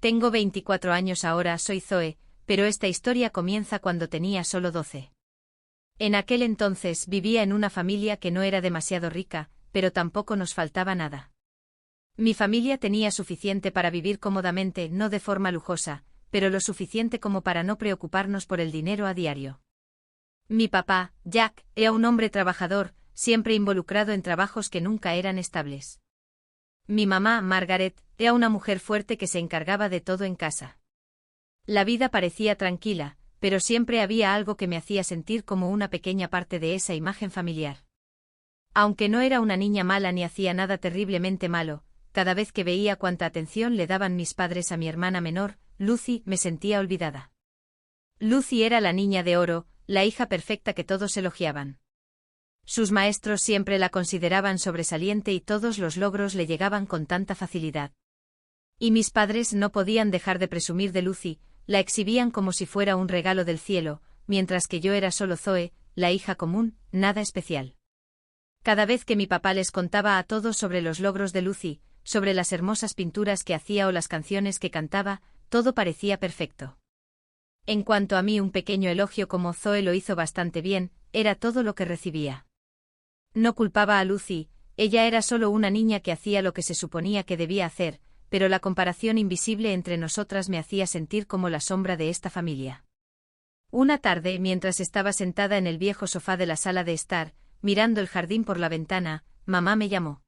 Tengo 24 años ahora, soy Zoe, pero esta historia comienza cuando tenía solo 12. En aquel entonces vivía en una familia que no era demasiado rica, pero tampoco nos faltaba nada. Mi familia tenía suficiente para vivir cómodamente, no de forma lujosa, pero lo suficiente como para no preocuparnos por el dinero a diario. Mi papá, Jack, era un hombre trabajador, siempre involucrado en trabajos que nunca eran estables. Mi mamá, Margaret, era una mujer fuerte que se encargaba de todo en casa. La vida parecía tranquila, pero siempre había algo que me hacía sentir como una pequeña parte de esa imagen familiar. Aunque no era una niña mala ni hacía nada terriblemente malo, cada vez que veía cuánta atención le daban mis padres a mi hermana menor, Lucy, me sentía olvidada. Lucy era la niña de oro, la hija perfecta que todos elogiaban. Sus maestros siempre la consideraban sobresaliente y todos los logros le llegaban con tanta facilidad. Y mis padres no podían dejar de presumir de Lucy, la exhibían como si fuera un regalo del cielo, mientras que yo era solo Zoe, la hija común, nada especial. Cada vez que mi papá les contaba a todos sobre los logros de Lucy, sobre las hermosas pinturas que hacía o las canciones que cantaba, todo parecía perfecto. En cuanto a mí, un pequeño elogio como Zoe lo hizo bastante bien, era todo lo que recibía. No culpaba a Lucy, ella era solo una niña que hacía lo que se suponía que debía hacer, pero la comparación invisible entre nosotras me hacía sentir como la sombra de esta familia. Una tarde, mientras estaba sentada en el viejo sofá de la sala de estar, mirando el jardín por la ventana, mamá me llamó.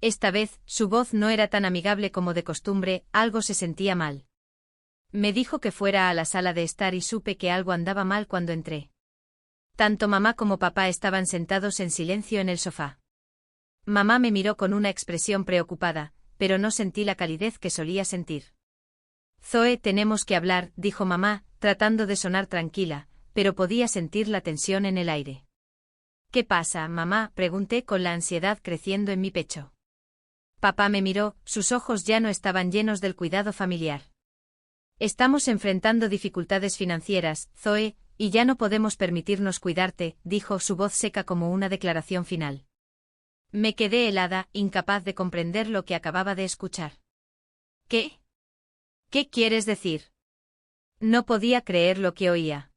Esta vez, su voz no era tan amigable como de costumbre, algo se sentía mal. Me dijo que fuera a la sala de estar y supe que algo andaba mal cuando entré. Tanto mamá como papá estaban sentados en silencio en el sofá. Mamá me miró con una expresión preocupada, pero no sentí la calidez que solía sentir. Zoe, tenemos que hablar, dijo mamá, tratando de sonar tranquila, pero podía sentir la tensión en el aire. ¿Qué pasa, mamá?, pregunté con la ansiedad creciendo en mi pecho. Papá me miró, sus ojos ya no estaban llenos del cuidado familiar. Estamos enfrentando dificultades financieras, Zoe, y ya no podemos permitirnos cuidarte, dijo, su voz seca como una declaración final. Me quedé helada, incapaz de comprender lo que acababa de escuchar. ¿Qué? ¿Qué quieres decir? No podía creer lo que oía.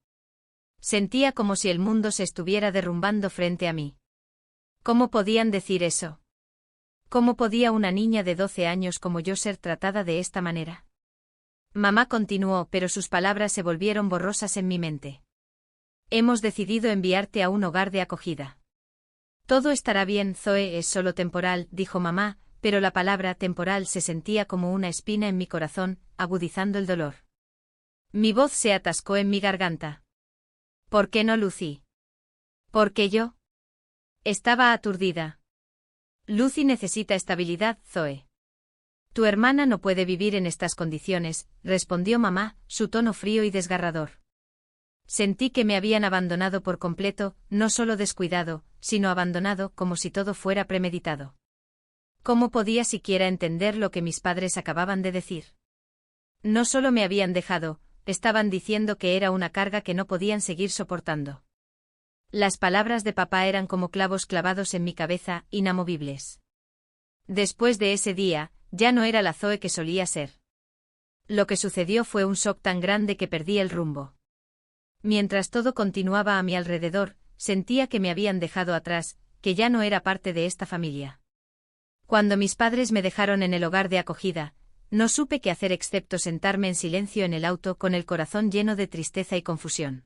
Sentía como si el mundo se estuviera derrumbando frente a mí. ¿Cómo podían decir eso? ¿Cómo podía una niña de 12 años como yo ser tratada de esta manera? Mamá continuó, pero sus palabras se volvieron borrosas en mi mente. Hemos decidido enviarte a un hogar de acogida. Todo estará bien, Zoe, es solo temporal, dijo mamá, pero la palabra temporal se sentía como una espina en mi corazón, agudizando el dolor. Mi voz se atascó en mi garganta. ¿Por qué no, Lucy? ¿Por qué yo? Estaba aturdida. Lucy necesita estabilidad, Zoe. Tu hermana no puede vivir en estas condiciones, respondió mamá, su tono frío y desgarrador. Sentí que me habían abandonado por completo, no solo descuidado, sino abandonado, como si todo fuera premeditado. ¿Cómo podía siquiera entender lo que mis padres acababan de decir? No solo me habían dejado, estaban diciendo que era una carga que no podían seguir soportando. Las palabras de papá eran como clavos clavados en mi cabeza, inamovibles. Después de ese día, ya no era la Zoe que solía ser. Lo que sucedió fue un shock tan grande que perdí el rumbo. Mientras todo continuaba a mi alrededor, sentía que me habían dejado atrás, que ya no era parte de esta familia. Cuando mis padres me dejaron en el hogar de acogida, no supe qué hacer excepto sentarme en silencio en el auto con el corazón lleno de tristeza y confusión.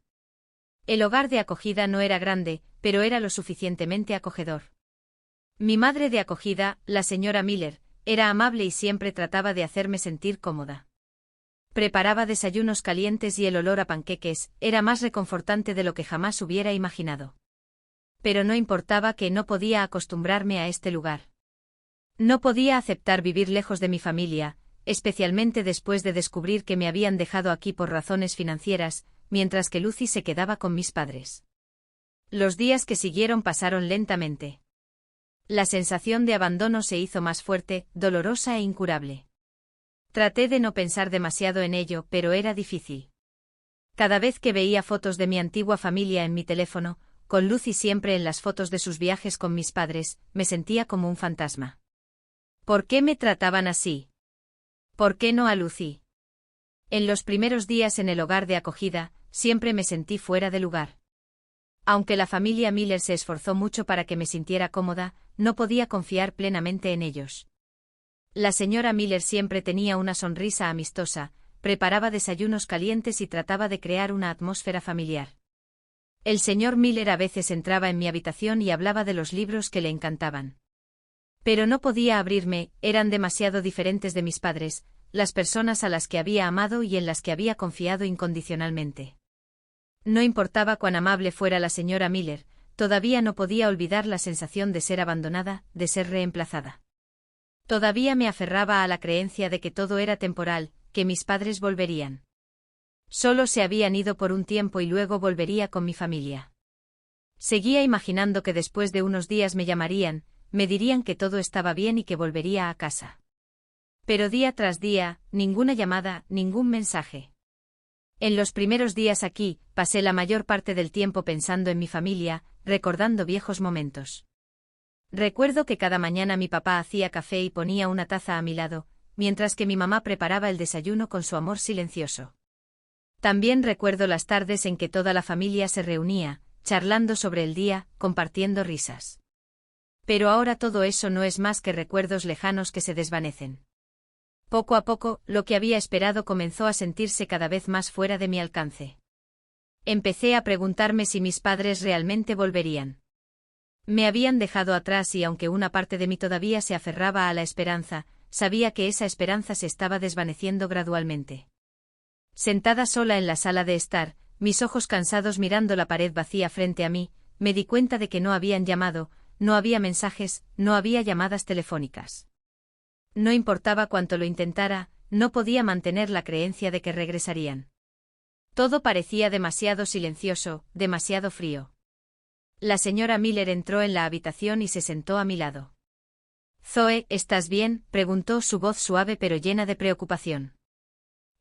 El hogar de acogida no era grande, pero era lo suficientemente acogedor. Mi madre de acogida, la señora Miller, era amable y siempre trataba de hacerme sentir cómoda. Preparaba desayunos calientes y el olor a panqueques era más reconfortante de lo que jamás hubiera imaginado. Pero no importaba, que no podía acostumbrarme a este lugar. No podía aceptar vivir lejos de mi familia, especialmente después de descubrir que me habían dejado aquí por razones financieras, mientras que Lucy se quedaba con mis padres. Los días que siguieron pasaron lentamente. La sensación de abandono se hizo más fuerte, dolorosa e incurable. Traté de no pensar demasiado en ello, pero era difícil. Cada vez que veía fotos de mi antigua familia en mi teléfono, con Lucy siempre en las fotos de sus viajes con mis padres, me sentía como un fantasma. ¿Por qué me trataban así? ¿Por qué no a Lucy? En los primeros días en el hogar de acogida, siempre me sentí fuera de lugar. Aunque la familia Miller se esforzó mucho para que me sintiera cómoda, no podía confiar plenamente en ellos. La señora Miller siempre tenía una sonrisa amistosa, preparaba desayunos calientes y trataba de crear una atmósfera familiar. El señor Miller a veces entraba en mi habitación y hablaba de los libros que le encantaban. Pero no podía abrirme, eran demasiado diferentes de mis padres, las personas a las que había amado y en las que había confiado incondicionalmente. No importaba cuán amable fuera la señora Miller, todavía no podía olvidar la sensación de ser abandonada, de ser reemplazada. Todavía me aferraba a la creencia de que todo era temporal, que mis padres volverían. Solo se habían ido por un tiempo y luego volvería con mi familia. Seguía imaginando que después de unos días me llamarían, me dirían que todo estaba bien y que volvería a casa. Pero día tras día, ninguna llamada, ningún mensaje. En los primeros días aquí, pasé la mayor parte del tiempo pensando en mi familia, recordando viejos momentos. Recuerdo que cada mañana mi papá hacía café y ponía una taza a mi lado, mientras que mi mamá preparaba el desayuno con su amor silencioso. También recuerdo las tardes en que toda la familia se reunía, charlando sobre el día, compartiendo risas. Pero ahora todo eso no es más que recuerdos lejanos que se desvanecen. Poco a poco, lo que había esperado comenzó a sentirse cada vez más fuera de mi alcance. Empecé a preguntarme si mis padres realmente volverían. Me habían dejado atrás y aunque una parte de mí todavía se aferraba a la esperanza, sabía que esa esperanza se estaba desvaneciendo gradualmente. Sentada sola en la sala de estar, mis ojos cansados mirando la pared vacía frente a mí, me di cuenta de que no habían llamado, no había mensajes, no había llamadas telefónicas. No importaba cuánto lo intentara, no podía mantener la creencia de que regresarían. Todo parecía demasiado silencioso, demasiado frío. La señora Miller entró en la habitación y se sentó a mi lado. «Zoe, ¿estás bien?», preguntó, su voz suave pero llena de preocupación.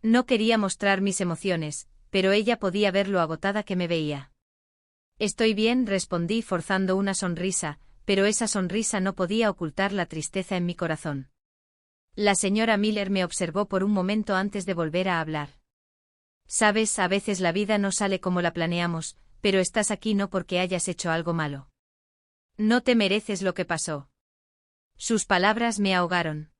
No quería mostrar mis emociones, pero ella podía ver lo agotada que me veía. «Estoy bien», respondí forzando una sonrisa, pero esa sonrisa no podía ocultar la tristeza en mi corazón. La señora Miller me observó por un momento antes de volver a hablar. «Sabes, a veces la vida no sale como la planeamos, pero estás aquí no porque hayas hecho algo malo. No te mereces lo que pasó». Sus palabras me ahogaron.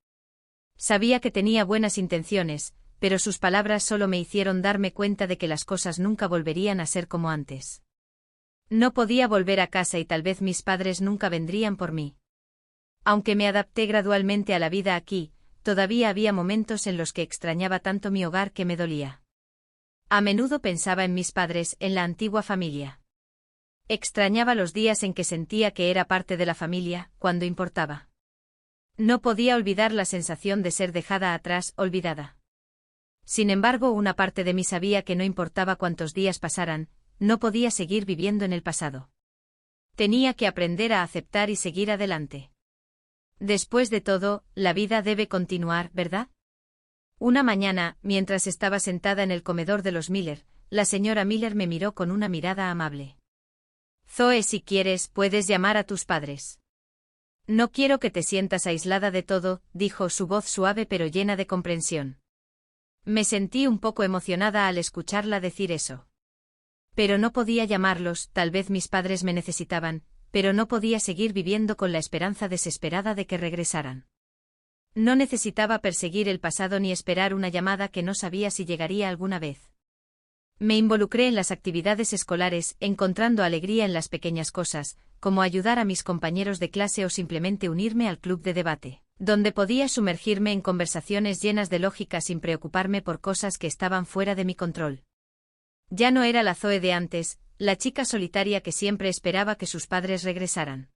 Sabía que tenía buenas intenciones, pero sus palabras solo me hicieron darme cuenta de que las cosas nunca volverían a ser como antes. No podía volver a casa y tal vez mis padres nunca vendrían por mí. Aunque me adapté gradualmente a la vida aquí, todavía había momentos en los que extrañaba tanto mi hogar que me dolía. A menudo pensaba en mis padres, en la antigua familia. Extrañaba los días en que sentía que era parte de la familia, cuando importaba. No podía olvidar la sensación de ser dejada atrás, olvidada. Sin embargo, una parte de mí sabía que no importaba cuántos días pasaran, no podía seguir viviendo en el pasado. Tenía que aprender a aceptar y seguir adelante. Después de todo, la vida debe continuar, ¿verdad? Una mañana, mientras estaba sentada en el comedor de los Miller, la señora Miller me miró con una mirada amable. «Zoe, si quieres, puedes llamar a tus padres». «No quiero que te sientas aislada de todo», dijo, su voz suave pero llena de comprensión. Me sentí un poco emocionada al escucharla decir eso. Pero no podía llamarlos, tal vez mis padres me necesitaban, pero no podía seguir viviendo con la esperanza desesperada de que regresaran. No necesitaba perseguir el pasado ni esperar una llamada que no sabía si llegaría alguna vez. Me involucré en las actividades escolares, encontrando alegría en las pequeñas cosas, como ayudar a mis compañeros de clase o simplemente unirme al club de debate, donde podía sumergirme en conversaciones llenas de lógica sin preocuparme por cosas que estaban fuera de mi control. Ya no era la Zoe de antes, la chica solitaria que siempre esperaba que sus padres regresaran.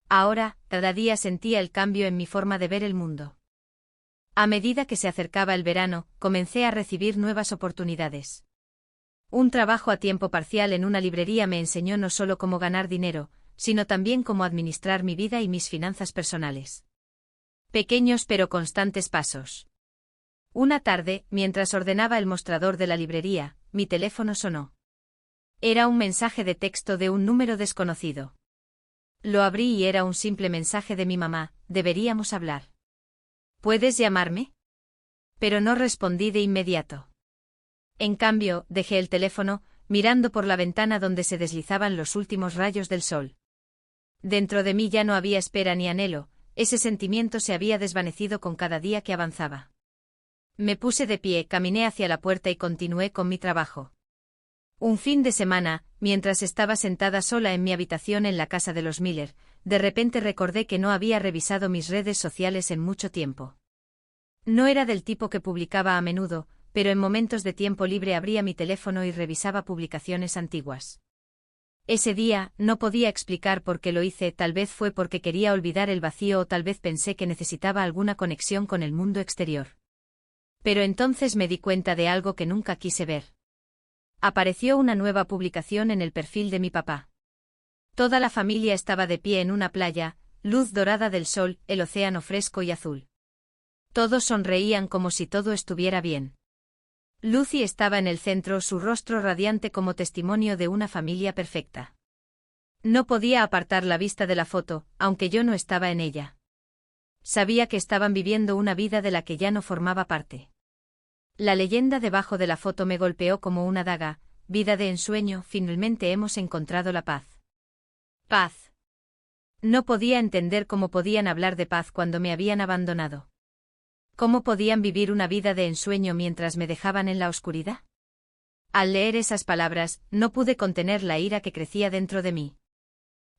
Ahora, cada día sentía el cambio en mi forma de ver el mundo. A medida que se acercaba el verano, comencé a recibir nuevas oportunidades. Un trabajo a tiempo parcial en una librería me enseñó no solo cómo ganar dinero, sino también cómo administrar mi vida y mis finanzas personales. Pequeños pero constantes pasos. Una tarde, mientras ordenaba el mostrador de la librería, mi teléfono sonó. Era un mensaje de texto de un número desconocido. Lo abrí y era un simple mensaje de mi mamá: «Deberíamos hablar». «¿Puedes llamarme?». Pero no respondí de inmediato. En cambio, dejé el teléfono, mirando por la ventana donde se deslizaban los últimos rayos del sol. Dentro de mí ya no había espera ni anhelo, ese sentimiento se había desvanecido con cada día que avanzaba. Me puse de pie, caminé hacia la puerta y continué con mi trabajo. Un fin de semana, mientras estaba sentada sola en mi habitación en la casa de los Miller, de repente recordé que no había revisado mis redes sociales en mucho tiempo. No era del tipo que publicaba a menudo, pero en momentos de tiempo libre abría mi teléfono y revisaba publicaciones antiguas. Ese día, no podía explicar por qué lo hice, tal vez fue porque quería olvidar el vacío o tal vez pensé que necesitaba alguna conexión con el mundo exterior. Pero entonces me di cuenta de algo que nunca quise ver. Apareció una nueva publicación en el perfil de mi papá. Toda la familia estaba de pie en una playa, luz dorada del sol, el océano fresco y azul. Todos sonreían como si todo estuviera bien. Lucy estaba en el centro, su rostro radiante como testimonio de una familia perfecta. No podía apartar la vista de la foto, aunque yo no estaba en ella. Sabía que estaban viviendo una vida de la que ya no formaba parte. La leyenda debajo de la foto me golpeó como una daga: vida de ensueño, finalmente hemos encontrado la paz. Paz. No podía entender cómo podían hablar de paz cuando me habían abandonado. ¿Cómo podían vivir una vida de ensueño mientras me dejaban en la oscuridad? Al leer esas palabras, no pude contener la ira que crecía dentro de mí.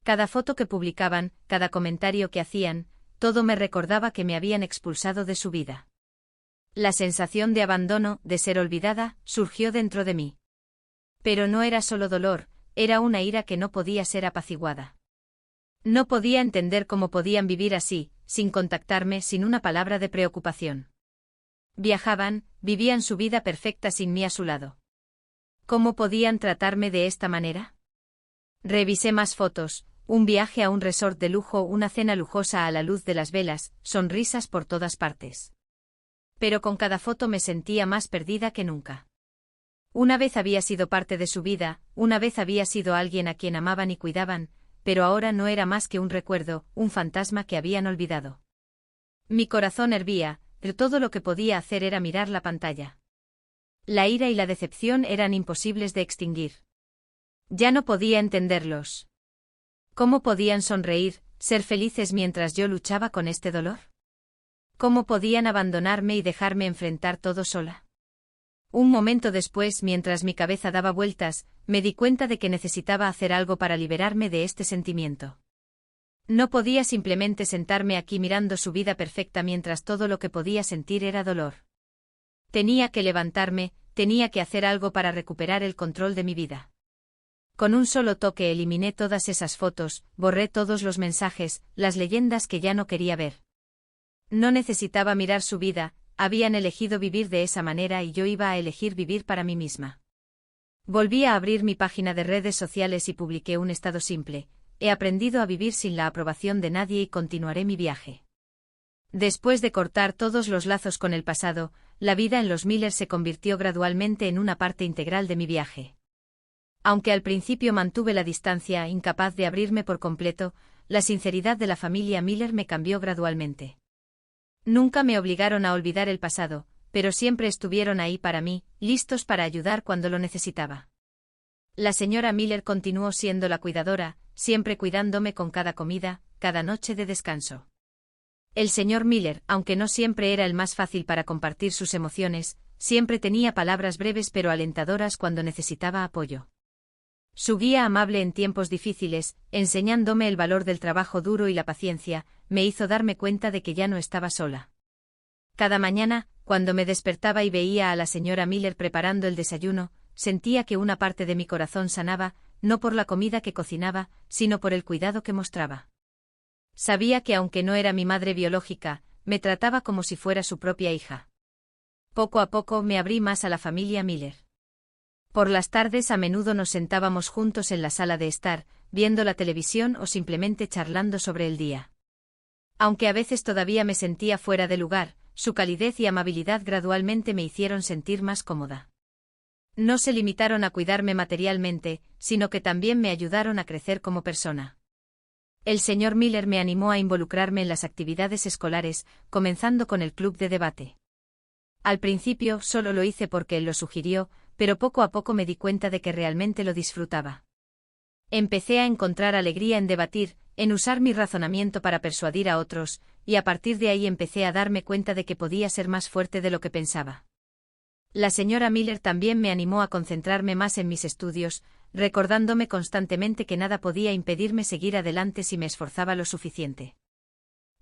Cada foto que publicaban, cada comentario que hacían, todo me recordaba que me habían expulsado de su vida. La sensación de abandono, de ser olvidada, surgió dentro de mí. Pero no era solo dolor, era una ira que no podía ser apaciguada. No podía entender cómo podían vivir así, sin contactarme, sin una palabra de preocupación. Viajaban, vivían su vida perfecta sin mí a su lado. ¿Cómo podían tratarme de esta manera? Revisé más fotos: un viaje a un resort de lujo, una cena lujosa a la luz de las velas, sonrisas por todas partes. Pero con cada foto me sentía más perdida que nunca. Una vez había sido parte de su vida, una vez había sido alguien a quien amaban y cuidaban, pero ahora no era más que un recuerdo, un fantasma que habían olvidado. Mi corazón hervía, pero todo lo que podía hacer era mirar la pantalla. La ira y la decepción eran imposibles de extinguir. Ya no podía entenderlos. ¿Cómo podían sonreír, ser felices mientras yo luchaba con este dolor? ¿Cómo podían abandonarme y dejarme enfrentar todo sola? Un momento después, mientras mi cabeza daba vueltas, me di cuenta de que necesitaba hacer algo para liberarme de este sentimiento. No podía simplemente sentarme aquí mirando su vida perfecta mientras todo lo que podía sentir era dolor. Tenía que levantarme, tenía que hacer algo para recuperar el control de mi vida. Con un solo toque eliminé todas esas fotos, borré todos los mensajes, las leyendas que ya no quería ver. No necesitaba mirar su vida. Habían elegido vivir de esa manera y yo iba a elegir vivir para mí misma. Volví a abrir mi página de redes sociales y publiqué un estado simple: he aprendido a vivir sin la aprobación de nadie y continuaré mi viaje. Después de cortar todos los lazos con el pasado, la vida en los Miller se convirtió gradualmente en una parte integral de mi viaje. Aunque al principio mantuve la distancia, incapaz de abrirme por completo, la sinceridad de la familia Miller me cambió gradualmente. Nunca me obligaron a olvidar el pasado, pero siempre estuvieron ahí para mí, listos para ayudar cuando lo necesitaba. La señora Miller continuó siendo la cuidadora, siempre cuidándome con cada comida, cada noche de descanso. El señor Miller, aunque no siempre era el más fácil para compartir sus emociones, siempre tenía palabras breves pero alentadoras cuando necesitaba apoyo. Su guía amable en tiempos difíciles, enseñándome el valor del trabajo duro y la paciencia, me hizo darme cuenta de que ya no estaba sola. Cada mañana, cuando me despertaba y veía a la señora Miller preparando el desayuno, sentía que una parte de mi corazón sanaba, no por la comida que cocinaba, sino por el cuidado que mostraba. Sabía que aunque no era mi madre biológica, me trataba como si fuera su propia hija. Poco a poco me abrí más a la familia Miller. Por las tardes a menudo nos sentábamos juntos en la sala de estar, viendo la televisión o simplemente charlando sobre el día. Aunque a veces todavía me sentía fuera de lugar, su calidez y amabilidad gradualmente me hicieron sentir más cómoda. No se limitaron a cuidarme materialmente, sino que también me ayudaron a crecer como persona. El señor Miller me animó a involucrarme en las actividades escolares, comenzando con el club de debate. Al principio solo lo hice porque él lo sugirió, pero poco a poco me di cuenta de que realmente lo disfrutaba. Empecé a encontrar alegría en debatir, en usar mi razonamiento para persuadir a otros, y a partir de ahí empecé a darme cuenta de que podía ser más fuerte de lo que pensaba. La señora Miller también me animó a concentrarme más en mis estudios, recordándome constantemente que nada podía impedirme seguir adelante si me esforzaba lo suficiente.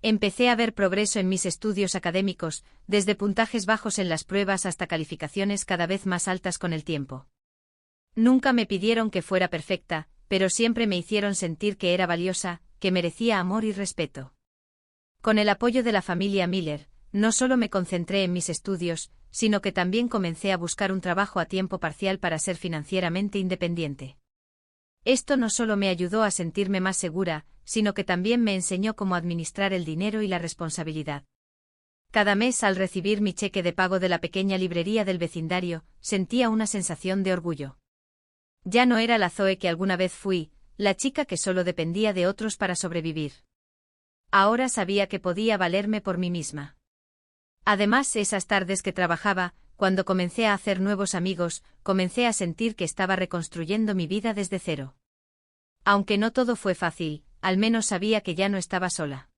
Empecé a ver progreso en mis estudios académicos, desde puntajes bajos en las pruebas hasta calificaciones cada vez más altas con el tiempo. Nunca me pidieron que fuera perfecta, pero siempre me hicieron sentir que era valiosa, que merecía amor y respeto. Con el apoyo de la familia Miller, no solo me concentré en mis estudios, sino que también comencé a buscar un trabajo a tiempo parcial para ser financieramente independiente. Esto no solo me ayudó a sentirme más segura, sino que también me enseñó cómo administrar el dinero y la responsabilidad. Cada mes, al recibir mi cheque de pago de la pequeña librería del vecindario, sentía una sensación de orgullo. Ya no era la Zoe que alguna vez fui, la chica que solo dependía de otros para sobrevivir. Ahora sabía que podía valerme por mí misma. Además, esas tardes que trabajaba, cuando comencé a hacer nuevos amigos, comencé a sentir que estaba reconstruyendo mi vida desde cero. Aunque no todo fue fácil, al menos sabía que ya no estaba sola.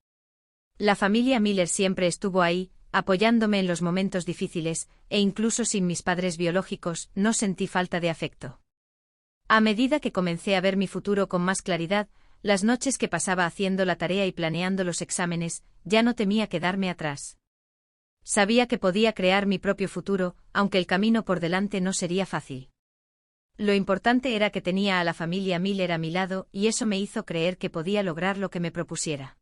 La familia Miller siempre estuvo ahí, apoyándome en los momentos difíciles, e incluso sin mis padres biológicos, no sentí falta de afecto. A medida que comencé a ver mi futuro con más claridad, las noches que pasaba haciendo la tarea y planeando los exámenes, ya no temía quedarme atrás. Sabía que podía crear mi propio futuro, aunque el camino por delante no sería fácil. Lo importante era que tenía a la familia Miller a mi lado y eso me hizo creer que podía lograr lo que me propusiera.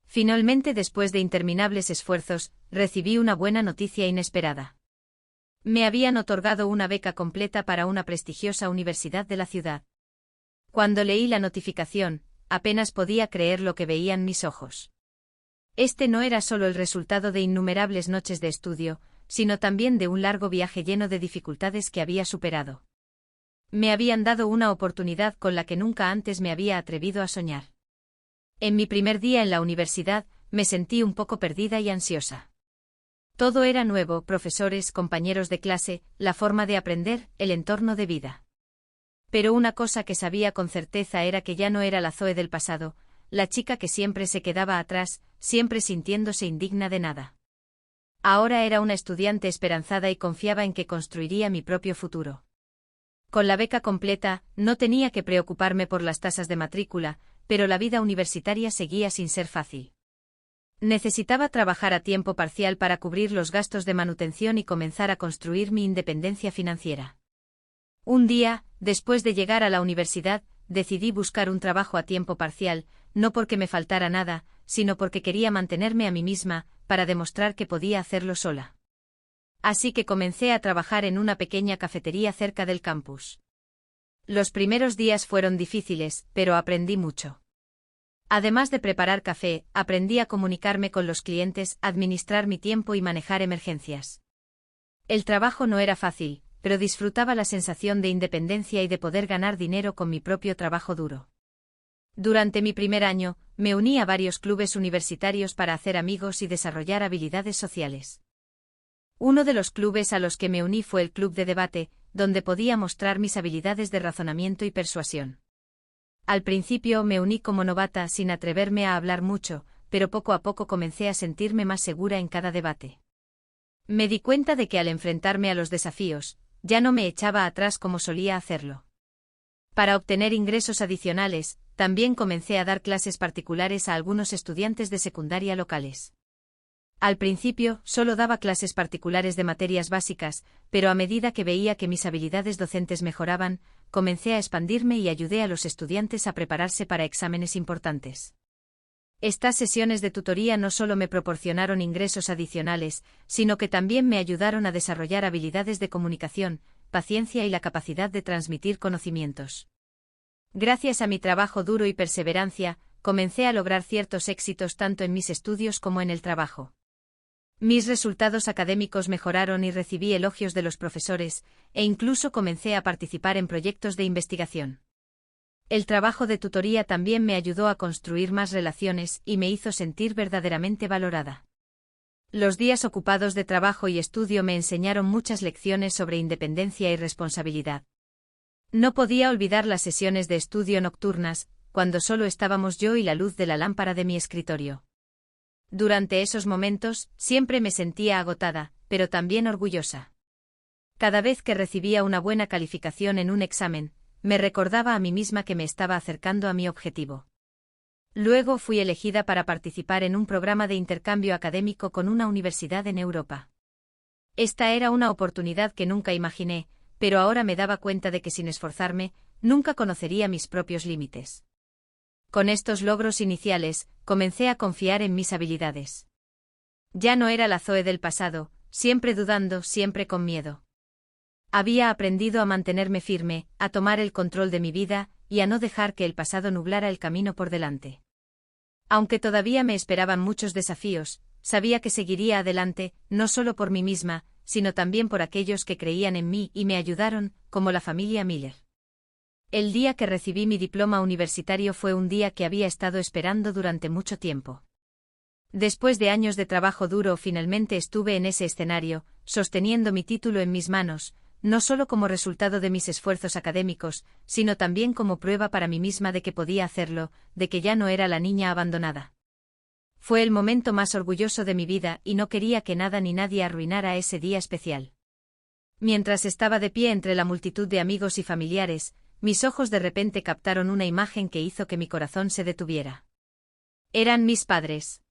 Finalmente, después de interminables esfuerzos, recibí una buena noticia inesperada. Me habían otorgado una beca completa para una prestigiosa universidad de la ciudad. Cuando leí la notificación, apenas podía creer lo que veían mis ojos. Este no era solo el resultado de innumerables noches de estudio, sino también de un largo viaje lleno de dificultades que había superado. Me habían dado una oportunidad con la que nunca antes me había atrevido a soñar. En mi primer día en la universidad, me sentí un poco perdida y ansiosa. Todo era nuevo: profesores, compañeros de clase, la forma de aprender, el entorno de vida. Pero una cosa que sabía con certeza era que ya no era la Zoe del pasado, la chica que siempre se quedaba atrás, siempre sintiéndose indigna de nada. Ahora era una estudiante esperanzada y confiaba en que construiría mi propio futuro. Con la beca completa, no tenía que preocuparme por las tasas de matrícula, pero la vida universitaria seguía sin ser fácil. Necesitaba trabajar a tiempo parcial para cubrir los gastos de manutención y comenzar a construir mi independencia financiera. Un día, después de llegar a la universidad, decidí buscar un trabajo a tiempo parcial, no porque me faltara nada, sino porque quería mantenerme a mí misma, para demostrar que podía hacerlo sola. Así que comencé a trabajar en una pequeña cafetería cerca del campus. Los primeros días fueron difíciles, pero aprendí mucho. Además de preparar café, aprendí a comunicarme con los clientes, administrar mi tiempo y manejar emergencias. El trabajo no era fácil, pero disfrutaba la sensación de independencia y de poder ganar dinero con mi propio trabajo duro. Durante mi primer año, me uní a varios clubes universitarios para hacer amigos y desarrollar habilidades sociales. Uno de los clubes a los que me uní fue el club de debate, donde podía mostrar mis habilidades de razonamiento y persuasión. Al principio me uní como novata sin atreverme a hablar mucho, pero poco a poco comencé a sentirme más segura en cada debate. Me di cuenta de que al enfrentarme a los desafíos, ya no me echaba atrás como solía hacerlo. Para obtener ingresos adicionales, también comencé a dar clases particulares a algunos estudiantes de secundaria locales. Al principio, solo daba clases particulares de materias básicas, pero a medida que veía que mis habilidades docentes mejoraban, comencé a expandirme y ayudé a los estudiantes a prepararse para exámenes importantes. Estas sesiones de tutoría no solo me proporcionaron ingresos adicionales, sino que también me ayudaron a desarrollar habilidades de comunicación, paciencia y la capacidad de transmitir conocimientos. Gracias a mi trabajo duro y perseverancia, comencé a lograr ciertos éxitos tanto en mis estudios como en el trabajo. Mis resultados académicos mejoraron y recibí elogios de los profesores, e incluso comencé a participar en proyectos de investigación. El trabajo de tutoría también me ayudó a construir más relaciones y me hizo sentir verdaderamente valorada. Los días ocupados de trabajo y estudio me enseñaron muchas lecciones sobre independencia y responsabilidad. No podía olvidar las sesiones de estudio nocturnas, cuando solo estábamos yo y la luz de la lámpara de mi escritorio. Durante esos momentos, siempre me sentía agotada, pero también orgullosa. Cada vez que recibía una buena calificación en un examen, me recordaba a mí misma que me estaba acercando a mi objetivo. Luego fui elegida para participar en un programa de intercambio académico con una universidad en Europa. Esta era una oportunidad que nunca imaginé, pero ahora me daba cuenta de que sin esforzarme, nunca conocería mis propios límites. Con estos logros iniciales, comencé a confiar en mis habilidades. Ya no era la Zoe del pasado, siempre dudando, siempre con miedo. Había aprendido a mantenerme firme, a tomar el control de mi vida, y a no dejar que el pasado nublara el camino por delante. Aunque todavía me esperaban muchos desafíos, sabía que seguiría adelante, no solo por mí misma, sino también por aquellos que creían en mí y me ayudaron, como la familia Miller. El día que recibí mi diploma universitario fue un día que había estado esperando durante mucho tiempo. Después de años de trabajo duro, finalmente estuve en ese escenario, sosteniendo mi título en mis manos, no solo como resultado de mis esfuerzos académicos, sino también como prueba para mí misma de que podía hacerlo, de que ya no era la niña abandonada. Fue el momento más orgulloso de mi vida y no quería que nada ni nadie arruinara ese día especial. Mientras estaba de pie entre la multitud de amigos y familiares, mis ojos de repente captaron una imagen que hizo que mi corazón se detuviera. Eran mis padres.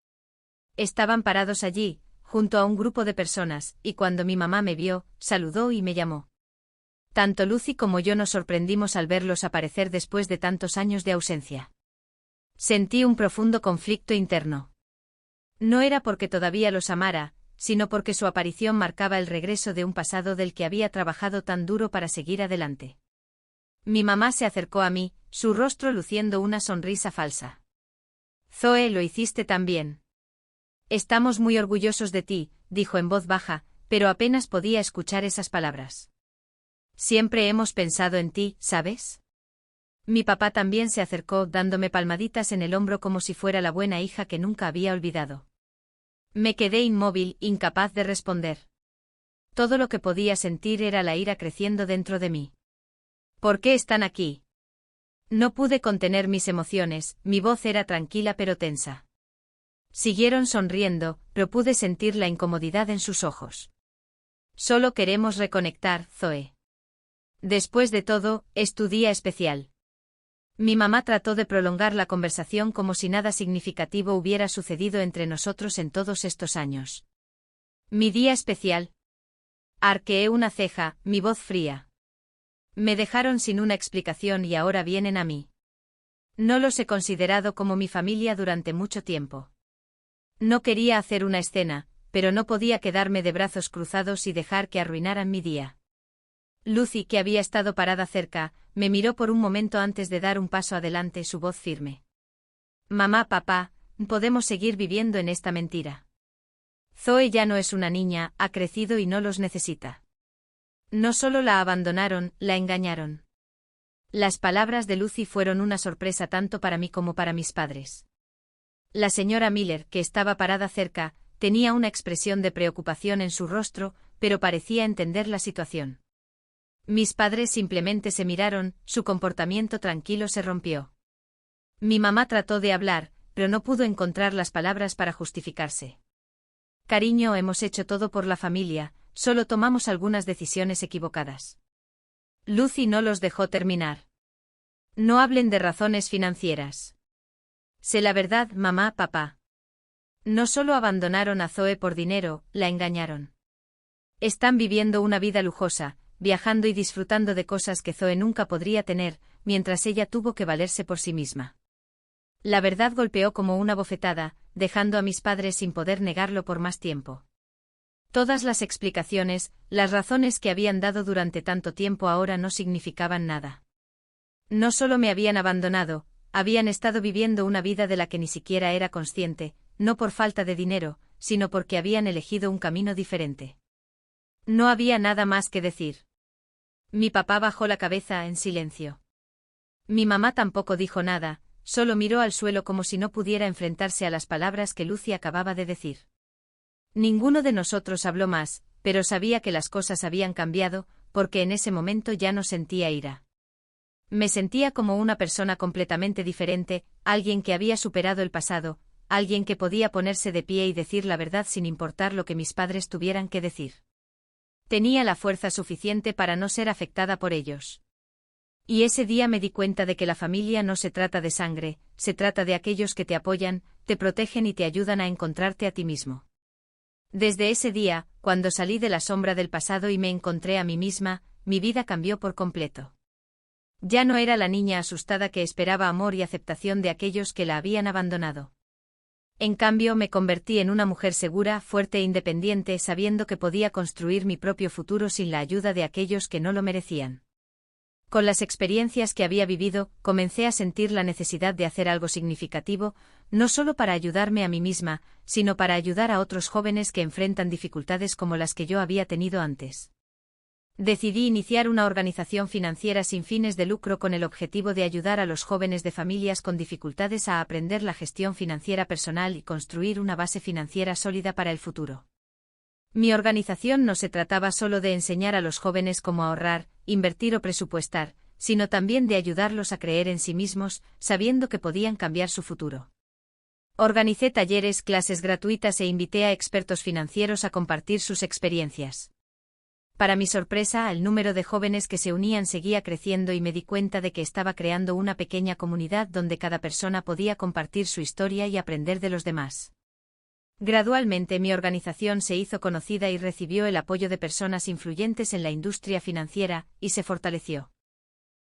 Estaban parados allí, junto a un grupo de personas, y cuando mi mamá me vio, saludó y me llamó. Tanto Lucy como yo nos sorprendimos al verlos aparecer después de tantos años de ausencia. Sentí un profundo conflicto interno. No era porque todavía los amara, sino porque su aparición marcaba el regreso de un pasado del que había trabajado tan duro para seguir adelante. Mi mamá se acercó a mí, su rostro luciendo una sonrisa falsa. Zoe, lo hiciste tan bien. Estamos muy orgullosos de ti, dijo en voz baja, pero apenas podía escuchar esas palabras. Siempre hemos pensado en ti, ¿sabes? Mi papá también se acercó dándome palmaditas en el hombro como si fuera la buena hija que nunca había olvidado. Me quedé inmóvil, incapaz de responder. Todo lo que podía sentir era la ira creciendo dentro de mí. ¿Por qué están aquí? No pude contener mis emociones, mi voz era tranquila pero tensa. Siguieron sonriendo, pero pude sentir la incomodidad en sus ojos. Solo queremos reconectar, Zoe. Después de todo, es tu día especial. Mi mamá trató de prolongar la conversación como si nada significativo hubiera sucedido entre nosotros en todos estos años. ¿Mi día especial? Arqueé una ceja, mi voz fría. Me dejaron sin una explicación y ahora vienen a mí. No los he considerado como mi familia durante mucho tiempo. No quería hacer una escena, pero no podía quedarme de brazos cruzados y dejar que arruinaran mi día. Lucy, que había estado parada cerca, me miró por un momento antes de dar un paso adelante, su voz firme. Mamá, papá, podemos seguir viviendo en esta mentira. Zoe ya no es una niña, ha crecido y no los necesita. No solo la abandonaron, la engañaron. Las palabras de Lucy fueron una sorpresa tanto para mí como para mis padres. La señora Miller, que estaba parada cerca, tenía una expresión de preocupación en su rostro, pero parecía entender la situación. Mis padres simplemente se miraron, su comportamiento tranquilo se rompió. Mi mamá trató de hablar, pero no pudo encontrar las palabras para justificarse. Cariño, hemos hecho todo por la familia, solo tomamos algunas decisiones equivocadas. Lucy no los dejó terminar. No hablen de razones financieras. Sé la verdad, mamá, papá. No solo abandonaron a Zoe por dinero, la engañaron. Están viviendo una vida lujosa, viajando y disfrutando de cosas que Zoe nunca podría tener, mientras ella tuvo que valerse por sí misma. La verdad golpeó como una bofetada, dejando a mis padres sin poder negarlo por más tiempo. Todas las explicaciones, las razones que habían dado durante tanto tiempo ahora no significaban nada. No solo me habían abandonado, habían estado viviendo una vida de la que ni siquiera era consciente, no por falta de dinero, sino porque habían elegido un camino diferente. No había nada más que decir. Mi papá bajó la cabeza en silencio. Mi mamá tampoco dijo nada, solo miró al suelo como si no pudiera enfrentarse a las palabras que Lucy acababa de decir. Ninguno de nosotros habló más, pero sabía que las cosas habían cambiado, porque en ese momento ya no sentía ira. Me sentía como una persona completamente diferente, alguien que había superado el pasado, alguien que podía ponerse de pie y decir la verdad sin importar lo que mis padres tuvieran que decir. Tenía la fuerza suficiente para no ser afectada por ellos. Y ese día me di cuenta de que la familia no se trata de sangre, se trata de aquellos que te apoyan, te protegen y te ayudan a encontrarte a ti mismo. Desde ese día, cuando salí de la sombra del pasado y me encontré a mí misma, mi vida cambió por completo. Ya no era la niña asustada que esperaba amor y aceptación de aquellos que la habían abandonado. En cambio, me convertí en una mujer segura, fuerte e independiente, sabiendo que podía construir mi propio futuro sin la ayuda de aquellos que no lo merecían. Con las experiencias que había vivido, comencé a sentir la necesidad de hacer algo significativo, no solo para ayudarme a mí misma, sino para ayudar a otros jóvenes que enfrentan dificultades como las que yo había tenido antes. Decidí iniciar una organización financiera sin fines de lucro con el objetivo de ayudar a los jóvenes de familias con dificultades a aprender la gestión financiera personal y construir una base financiera sólida para el futuro. Mi organización no se trataba solo de enseñar a los jóvenes cómo ahorrar, invertir o presupuestar, sino también de ayudarlos a creer en sí mismos, sabiendo que podían cambiar su futuro. Organicé talleres, clases gratuitas e invité a expertos financieros a compartir sus experiencias. Para mi sorpresa, el número de jóvenes que se unían seguía creciendo y me di cuenta de que estaba creando una pequeña comunidad donde cada persona podía compartir su historia y aprender de los demás. Gradualmente mi organización se hizo conocida y recibió el apoyo de personas influyentes en la industria financiera, y se fortaleció.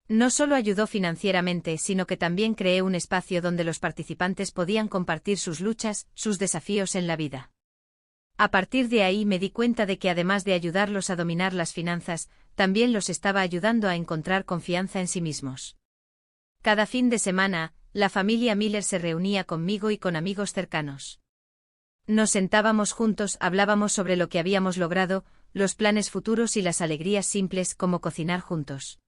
No solo ayudó financieramente, sino que también creé un espacio donde los participantes podían compartir sus luchas, sus desafíos en la vida. A partir de ahí me di cuenta de que además de ayudarlos a dominar las finanzas, también los estaba ayudando a encontrar confianza en sí mismos. Cada fin de semana, la familia Miller se reunía conmigo y con amigos cercanos. Nos sentábamos juntos, hablábamos sobre lo que habíamos logrado, los planes futuros y las alegrías simples como cocinar juntos.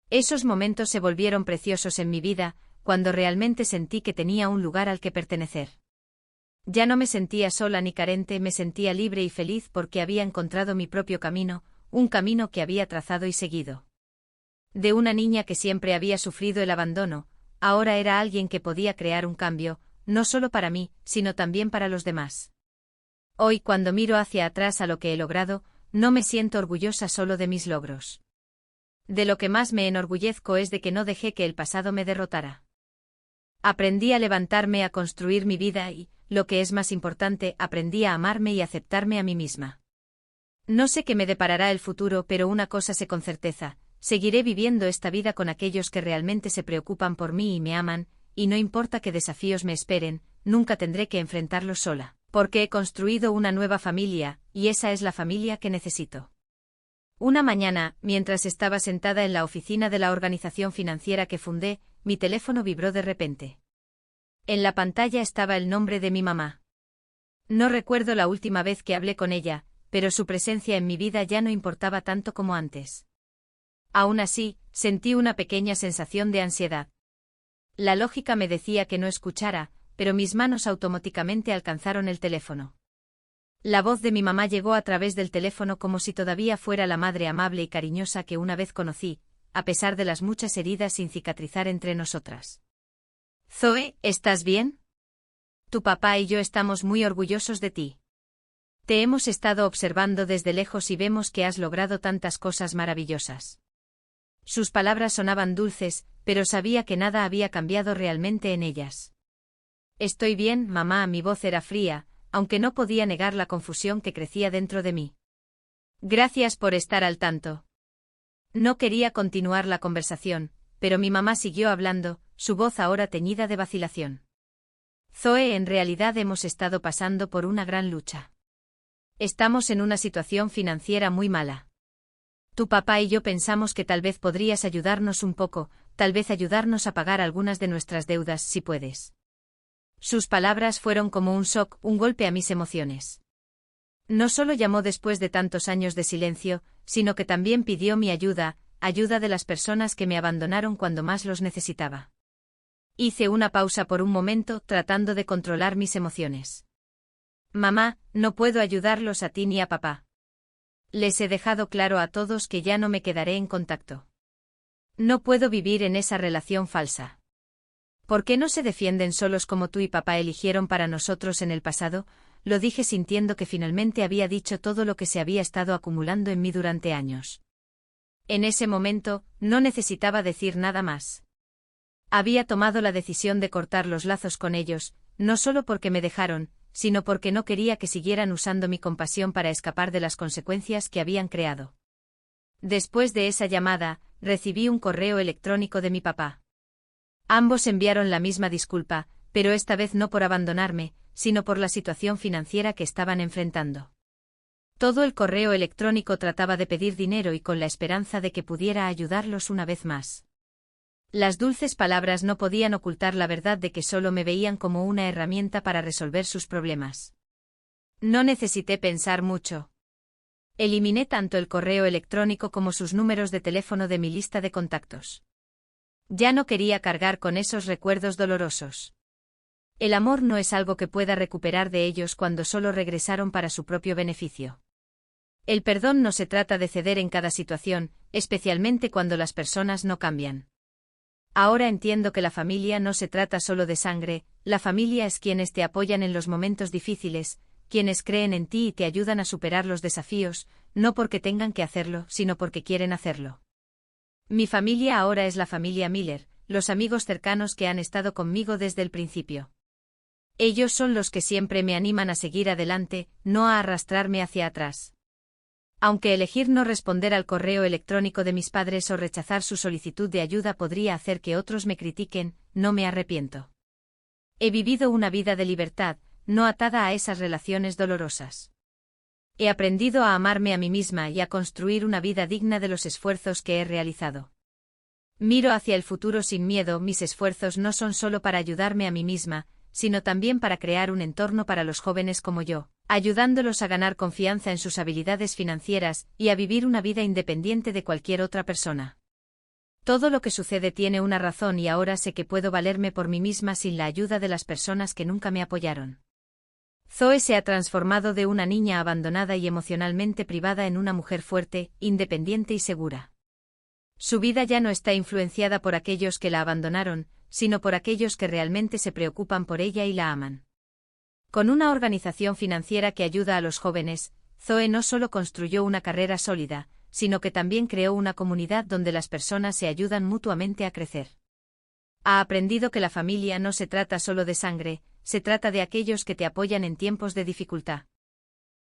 Esos momentos se volvieron preciosos en mi vida, cuando realmente sentí que tenía un lugar al que pertenecer. Ya no me sentía sola ni carente, me sentía libre y feliz porque había encontrado mi propio camino, un camino que había trazado y seguido. De una niña que siempre había sufrido el abandono, ahora era alguien que podía crear un cambio, no solo para mí, sino también para los demás. Hoy, cuando miro hacia atrás a lo que he logrado, no me siento orgullosa solo de mis logros. De lo que más me enorgullezco es de que no dejé que el pasado me derrotara. Aprendí a levantarme, a construir mi vida y, lo que es más importante, aprendí a amarme y aceptarme a mí misma. No sé qué me deparará el futuro, pero una cosa sé con certeza: seguiré viviendo esta vida con aquellos que realmente se preocupan por mí y me aman, y no importa qué desafíos me esperen, nunca tendré que enfrentarlos sola, porque he construido una nueva familia, y esa es la familia que necesito. Una mañana, mientras estaba sentada en la oficina de la organización financiera que fundé, mi teléfono vibró de repente. En la pantalla estaba el nombre de mi mamá. No recuerdo la última vez que hablé con ella, pero su presencia en mi vida ya no importaba tanto como antes. Aún así, sentí una pequeña sensación de ansiedad. La lógica me decía que no escuchara, pero mis manos automáticamente alcanzaron el teléfono. La voz de mi mamá llegó a través del teléfono como si todavía fuera la madre amable y cariñosa que una vez conocí, a pesar de las muchas heridas sin cicatrizar entre nosotras. Zoe, ¿estás bien? Tu papá y yo estamos muy orgullosos de ti. Te hemos estado observando desde lejos y vemos que has logrado tantas cosas maravillosas. Sus palabras sonaban dulces, pero sabía que nada había cambiado realmente en ellas. Estoy bien, mamá. Mi voz era fría, aunque no podía negar la confusión que crecía dentro de mí. Gracias por estar al tanto. No quería continuar la conversación, pero mi mamá siguió hablando, su voz ahora teñida de vacilación. Zoe, en realidad hemos estado pasando por una gran lucha. Estamos en una situación financiera muy mala. Tu papá y yo pensamos que tal vez podrías ayudarnos un poco, tal vez ayudarnos a pagar algunas de nuestras deudas si puedes. Sus palabras fueron como un shock, un golpe a mis emociones. No solo llamó después de tantos años de silencio, sino que también pidió mi ayuda, ayuda de las personas que me abandonaron cuando más los necesitaba. Hice una pausa por un momento, tratando de controlar mis emociones. Mamá, no puedo ayudarlos a ti ni a papá. Les he dejado claro a todos que ya no me quedaré en contacto. No puedo vivir en esa relación falsa. ¿Por qué no se defienden solos como tú y papá eligieron para nosotros en el pasado? Lo dije sintiendo que finalmente había dicho todo lo que se había estado acumulando en mí durante años. En ese momento, no necesitaba decir nada más. Había tomado la decisión de cortar los lazos con ellos, no solo porque me dejaron, sino porque no quería que siguieran usando mi compasión para escapar de las consecuencias que habían creado. Después de esa llamada, recibí un correo electrónico de mi papá. Ambos enviaron la misma disculpa, pero esta vez no por abandonarme, sino por la situación financiera que estaban enfrentando. Todo el correo electrónico trataba de pedir dinero y con la esperanza de que pudiera ayudarlos una vez más. Las dulces palabras no podían ocultar la verdad de que solo me veían como una herramienta para resolver sus problemas. No necesité pensar mucho. Eliminé tanto el correo electrónico como sus números de teléfono de mi lista de contactos. Ya no quería cargar con esos recuerdos dolorosos. El amor no es algo que pueda recuperar de ellos cuando solo regresaron para su propio beneficio. El perdón no se trata de ceder en cada situación, especialmente cuando las personas no cambian. Ahora entiendo que la familia no se trata solo de sangre, la familia es quienes te apoyan en los momentos difíciles, quienes creen en ti y te ayudan a superar los desafíos, no porque tengan que hacerlo, sino porque quieren hacerlo. Mi familia ahora es la familia Miller, los amigos cercanos que han estado conmigo desde el principio. Ellos son los que siempre me animan a seguir adelante, no a arrastrarme hacia atrás. Aunque elegir no responder al correo electrónico de mis padres o rechazar su solicitud de ayuda podría hacer que otros me critiquen, no me arrepiento. He vivido una vida de libertad, no atada a esas relaciones dolorosas. He aprendido a amarme a mí misma y a construir una vida digna de los esfuerzos que he realizado. Miro hacia el futuro sin miedo, mis esfuerzos no son solo para ayudarme a mí misma, sino también para crear un entorno para los jóvenes como yo, ayudándolos a ganar confianza en sus habilidades financieras y a vivir una vida independiente de cualquier otra persona. Todo lo que sucede tiene una razón y ahora sé que puedo valerme por mí misma sin la ayuda de las personas que nunca me apoyaron. Zoe se ha transformado de una niña abandonada y emocionalmente privada en una mujer fuerte, independiente y segura. Su vida ya no está influenciada por aquellos que la abandonaron, sino por aquellos que realmente se preocupan por ella y la aman. Con una organización financiera que ayuda a los jóvenes, Zoe no solo construyó una carrera sólida, sino que también creó una comunidad donde las personas se ayudan mutuamente a crecer. Ha aprendido que la familia no se trata solo de sangre, se trata de aquellos que te apoyan en tiempos de dificultad.